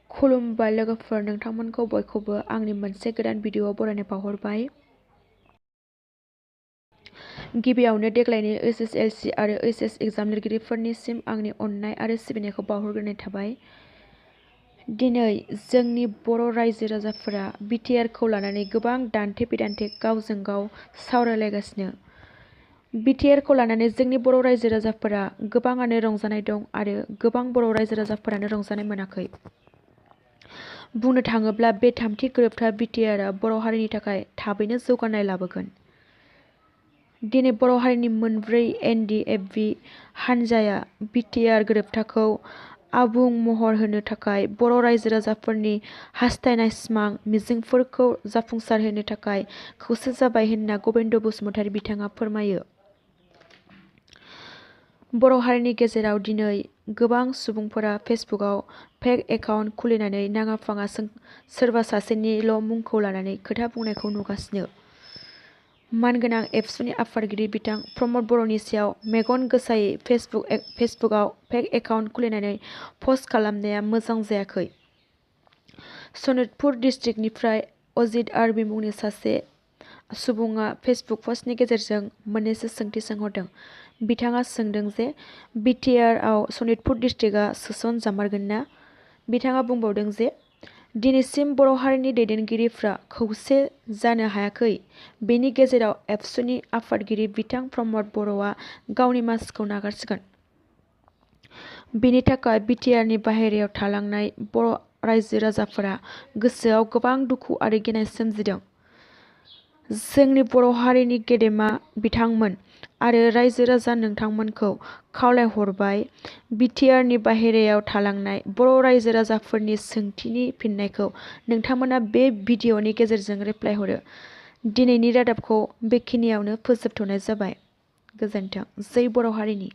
खुलुमबाय लोगोफोर, नोंथांमोनखौ बयखौबो आंनि मोनसे गोदान भिडिअ'आव बरायनाय बावहरबाय। गिबियावनो देग्लायनि एसएसएलसि आरो एचएस एग्जाम लिरगिरिफोरनिसिम आंनि अननाय आरो सिबिनायखौ बावहरग्रोनाय थाबाय। दिनै जोंनि बर' रायजो राजाफोरा BTR खौ लानानै गोबां दान्थे बिदान्थे गावजों गाव सावरायलायगासिनो। BTR खौ लानानै जोंनि बर' रायजो राजाफोरा गोबाङानो रंजानाय दं आरो गोबां बर' रायजो राजाफोरानो रंजानाय मोनाखै। बुंनो थाङोब्ला बे थामथि गोरोबथा BTR आ बर' हारिनि थाखाय थाबैनो जौगानाय लाबोगोन। दिनै बर' हारिनि मोनब्रै NDFB हानजाया BTR गोरोबथाखौ आबुं महर होनो थाखाय बर' रायजो राजाफोरनि हास्थायनाय सिमां मिजिंफोरखौ जाफुंसारहोनो थाखाय खौसे जाबाय होनना गबिन्द बसुमतारी बिथाङा फोरमायो। बर' हारिनि गेजेराव दिनै गोबां सुबुंफोरा फेसबुकआव फेक एकाउन्ट खुलिनानै नाङा फाङा सोरबा सासेनिल' मुंखौ लानानै खोथा बुंनायखौ नुगासिनो। मानगोनां एबसुनि आफादगिरि बिथां प्रमद बर'नि सायाव मेगन गोसायै फेसबुकआव फेक एकाउन्ट खुलिनानै पस्ट खालामनाया मोजां जायाखै। सनितपुर डिस्ट्रिक्टनिफ्राय अजित आरबि मुंनि सासे सुबुङा फेसबुक पस्टनि गेजेरजों मोननैसो सोंथि सोंहरदों। बिथाङा सोंदों जे BTR आव सनितपुर डिस्ट्रिक्टआ सोसन जामारगोन ना? बिथाङा बुंबावदों जे दिनैसिम बर' हारिनि दैदेनगिरिफ्रा खौसे जानो हायाखै। बेनि गेजेराव एबसुनि आफादगिरि बिथां प्रमद बर'आ गावनि मासिखौ नागारसिगोन। बेनि थाखाय BTR नि बाहेरायाव थालांनाय बर' रायजो राजाफोरा गोसोआव गोबां दुखु आरो गिनाय सोमजिदों। जोंनि बर' हारिनि गेदेमा बिथांमोन आरो रायजो राजा नोंथांमोनखौ खावलायहरबाय, BTR नि बाहेरायाव थालांनाय बर' रायजो राजाफोरनि सोंथिनि फिननायखौ नोंथांमोना बे भिडिअ'नि गेजेरजों रिप्लाय हरो। दिनैनि रादाबखौ बेखिनियावनो फोजोबथ'नाय जाबाय। गोजोन्थों। जै बर' हारिनि।